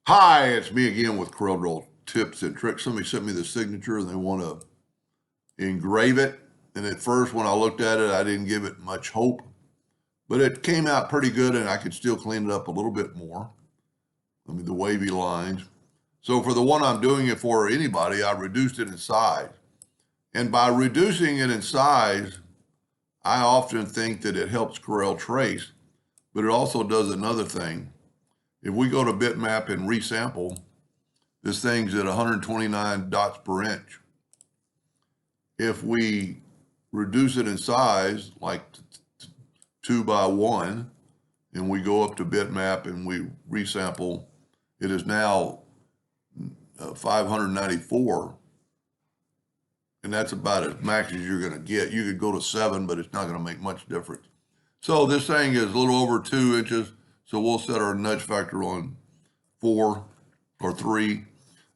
Hi, it's me again with Corel tips and tricks. Somebody sent me the signature and they want to engrave it. And at first, when I looked at it, I didn't give it much hope, but it came out pretty good and I could still clean it up a little bit more. I mean, the wavy lines. So for the one I'm doing it for anybody, I reduced it in size. And by reducing it in size, I often think that it helps Corel trace, but it also does another thing. If we go to bitmap and resample, this thing's at 129 dots per inch. If we reduce it in size, like 2 by 1, and we go up to bitmap and we resample, it is now 594. And that's about as max as you're going to get. You could go to 7, but it's not going to make much difference. So this thing is a little over 2 inches. So we'll set our nudge factor on 4 or 3.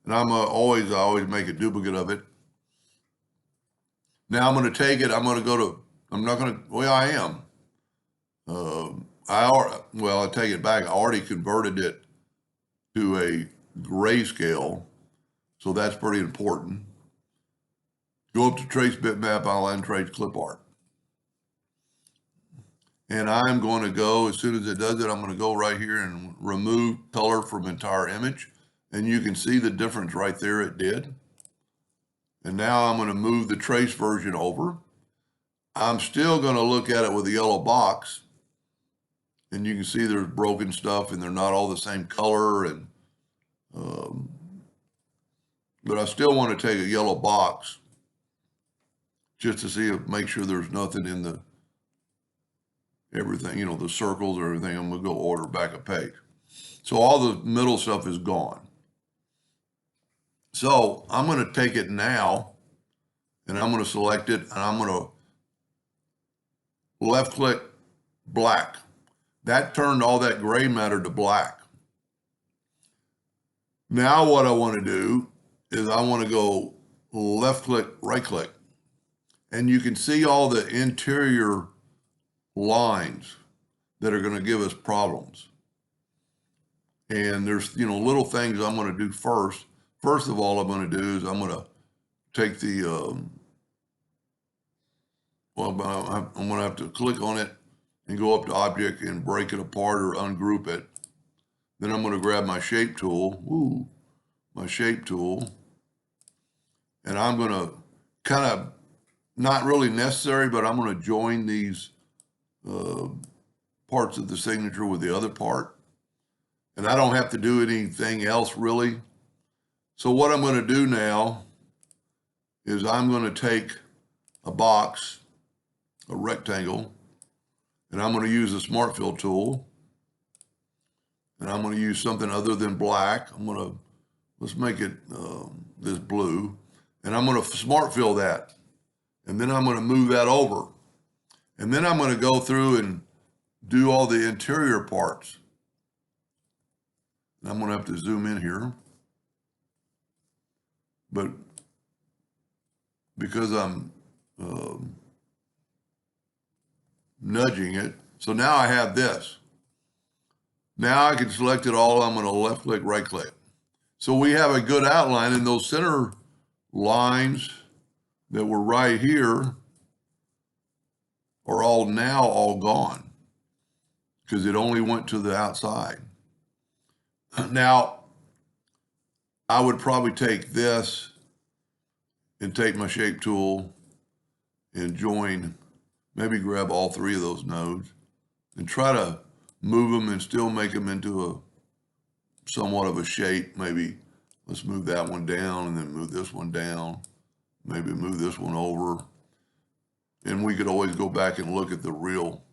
And I always make a duplicate of it. Now I'm going to take it. I'm going to go to, I'm not going to, well, I am. I take it back. I already converted it to a grayscale. So that's pretty important. Go up to trace bitmap, outline trace clip art. And I'm going to go, as soon as it does it, I'm going to go right here and remove color from entire image. And you can see the difference right there it did. And now I'm going to move the trace version over. I'm still going to look at it with the yellow box. And you can see there's broken stuff and they're not all the same color. And but I still want to take a yellow box just to see if, make sure there's nothing in the everything, the circles or everything. I'm going to go order back a page. So all the middle stuff is gone. So I'm going to take it now and I'm going to select it and I'm going to left click black. That turned all that gray matter to black. Now what I want to do is I want to go left click, right click. And you can see all the interior lines that are going to give us problems. And there's, little things I'm going to do first. First of all, I'm going to do is I'm going to take the, I'm going to have to click on it and go up to object and break it apart or ungroup it. Then I'm going to grab my shape tool, and I'm going to kind of, not really necessary, but I'm going to join these parts of the signature with the other part. And I don't have to do anything else really. So what I'm going to do now is I'm going to take a box, a rectangle, and I'm going to use the Smart Fill tool. And I'm going to use something other than black. Let's make it this blue. And I'm going to Smart Fill that. And then I'm going to move that over. And then I'm going to go through and do all the interior parts. And I'm going to have to zoom in here. But because I'm nudging it, so now I have this. Now I can select it all. I'm going to left click, right click. So we have a good outline, and those center lines that were right here are all gone because it only went to the outside. Now, I would probably take this and take my shape tool and join, maybe grab all 3 of those nodes and try to move them and still make them into a somewhat of a shape. Maybe let's move that one down and then move this one down. Maybe move this one over. And we could always go back and look at the real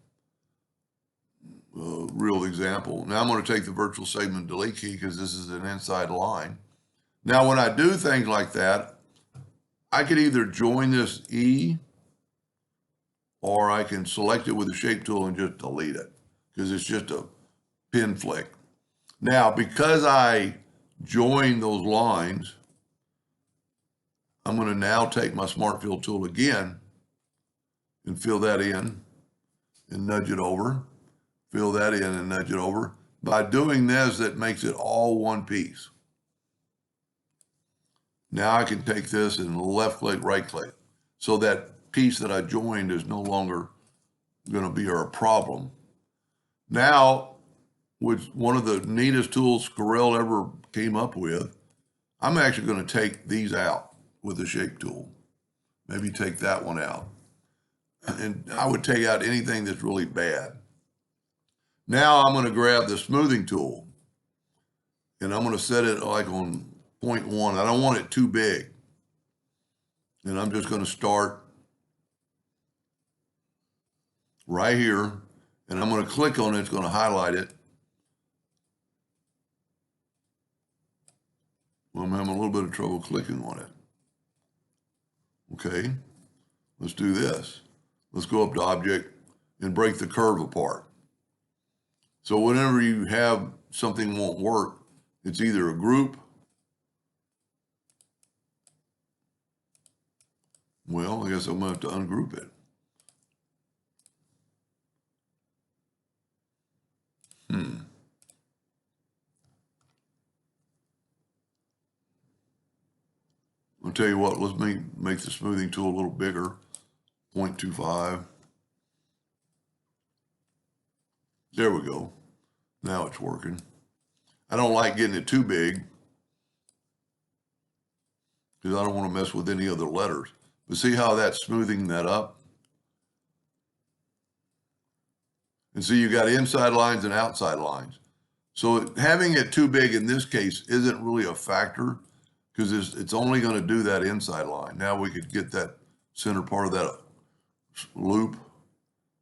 example. Now I'm going to take the virtual segment delete key because this is an inside line. Now when I do things like that, I could either join this E or I can select it with the shape tool and just delete it because it's just a pin flick. Now, because I joined those lines, I'm going to now take my Smart Fill tool again and fill that in and nudge it over. Fill that in and nudge it over. By doing this, that makes it all one piece. Now I can take this and left click, right click. So that piece that I joined is no longer going to be a problem. Now, which one of the neatest tools Corel ever came up with, I'm actually going to take these out with the shape tool. Maybe take that one out. And I would take out anything that's really bad. Now I'm going to grab the smoothing tool and I'm going to set it like on 0.1. I don't want it too big. And I'm just going to start right here and I'm going to click on it. It's going to highlight it. Well, I'm having a little bit of trouble clicking on it. Okay, let's do this. Let's go up to object and break the curve apart. So whenever you have something won't work, it's either a group. Well, I guess I'm going to have to ungroup it. I'll tell you what, let's make the smoothing tool a little bigger, 0.25. There we go. Now it's working. I don't like getting it too big because I don't want to mess with any other letters. But see how that's smoothing that up? And see, you got inside lines and outside lines. So having it too big in this case isn't really a factor because it's only going to do that inside line. Now we could get that center part of that loop,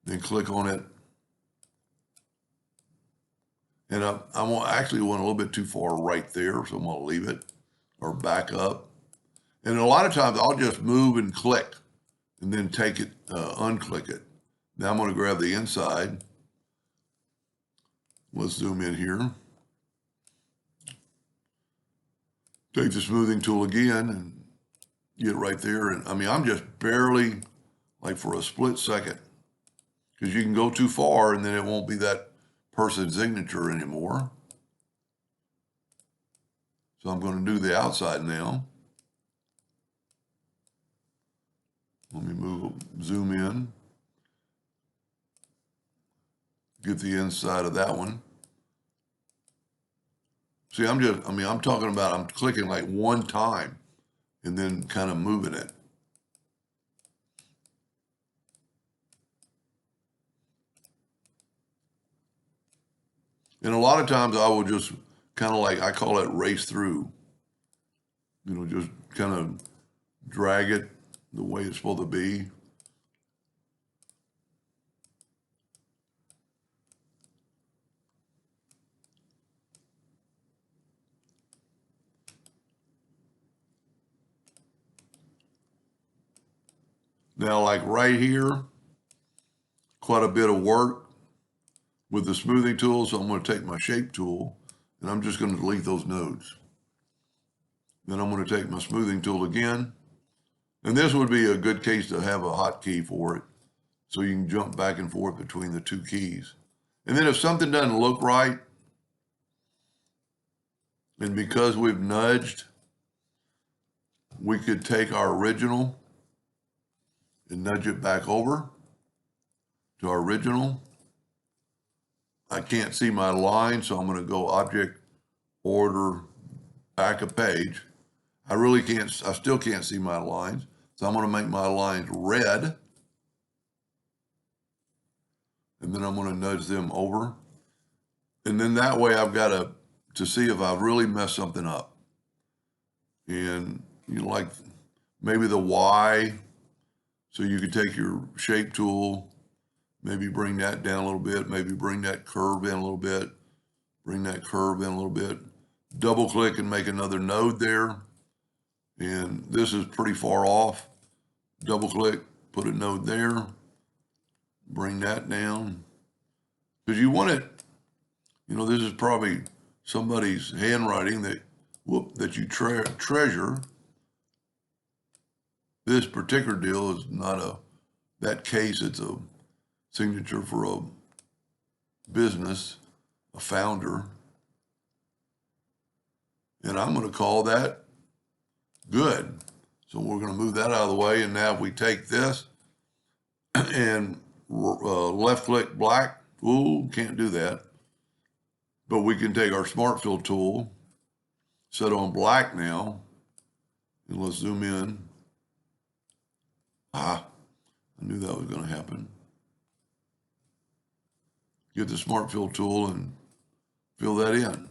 then click on it. And I actually went a little bit too far right there, so I'm going to leave it or back up. And a lot of times I'll just move and click and then take it, unclick it. Now I'm going to grab the inside. Let's zoom in here. Take the smoothing tool again and get right there. And I mean, I'm just barely, like for a split second, because you can go too far and then it won't be that person's signature anymore. So I'm going to do the outside now. Let me zoom in. Get the inside of that one. See, I'm talking about, I'm clicking like one time and then kind of moving it. And a lot of times I will just kind of like, I call it race through, you know, just kind of drag it the way it's supposed to be. Now, like right here, quite a bit of work with the smoothing tool. So I'm going to take my shape tool and I'm just going to delete those nodes. Then I'm going to take my smoothing tool again. And this would be a good case to have a hotkey for it. So you can jump back and forth between the two keys. And then if something doesn't look right, and because we've nudged, we could take our original and nudge it back over to our original. I can't see my line, so I'm going to go object, order, back a page. I still can't see my lines. So I'm going to make my lines red. And then I'm going to nudge them over. And then that way I've got to see if I've really messed something up. And you know, like maybe the Y. So you could take your shape tool, maybe bring that down a little bit, maybe bring that curve in a little bit, bring that curve in a little bit, double click and make another node there. And this is pretty far off. Double click, put a node there, bring that down. Because you want it, you know, this is probably somebody's handwriting that you treasure. This particular deal is not that case, it's a signature for a business. a founder. And I'm going to call that good. So we're going to move that out of the way. And now if we take this and left click black, ooh, can't do that. But we can take our Smart Fill tool, set on black now, and let's zoom in. I knew that was going to happen. Get the Smart Fill tool and fill that in.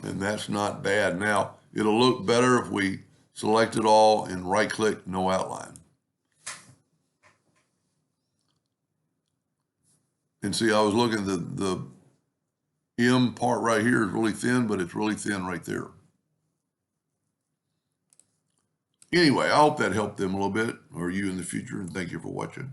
And that's not bad. Now, it'll look better if we select it all and right click, no outline. And see, I was looking at the M part right here is really thin, but it's really thin right there. Anyway, I hope that helped them a little bit, or you in the future, and thank you for watching.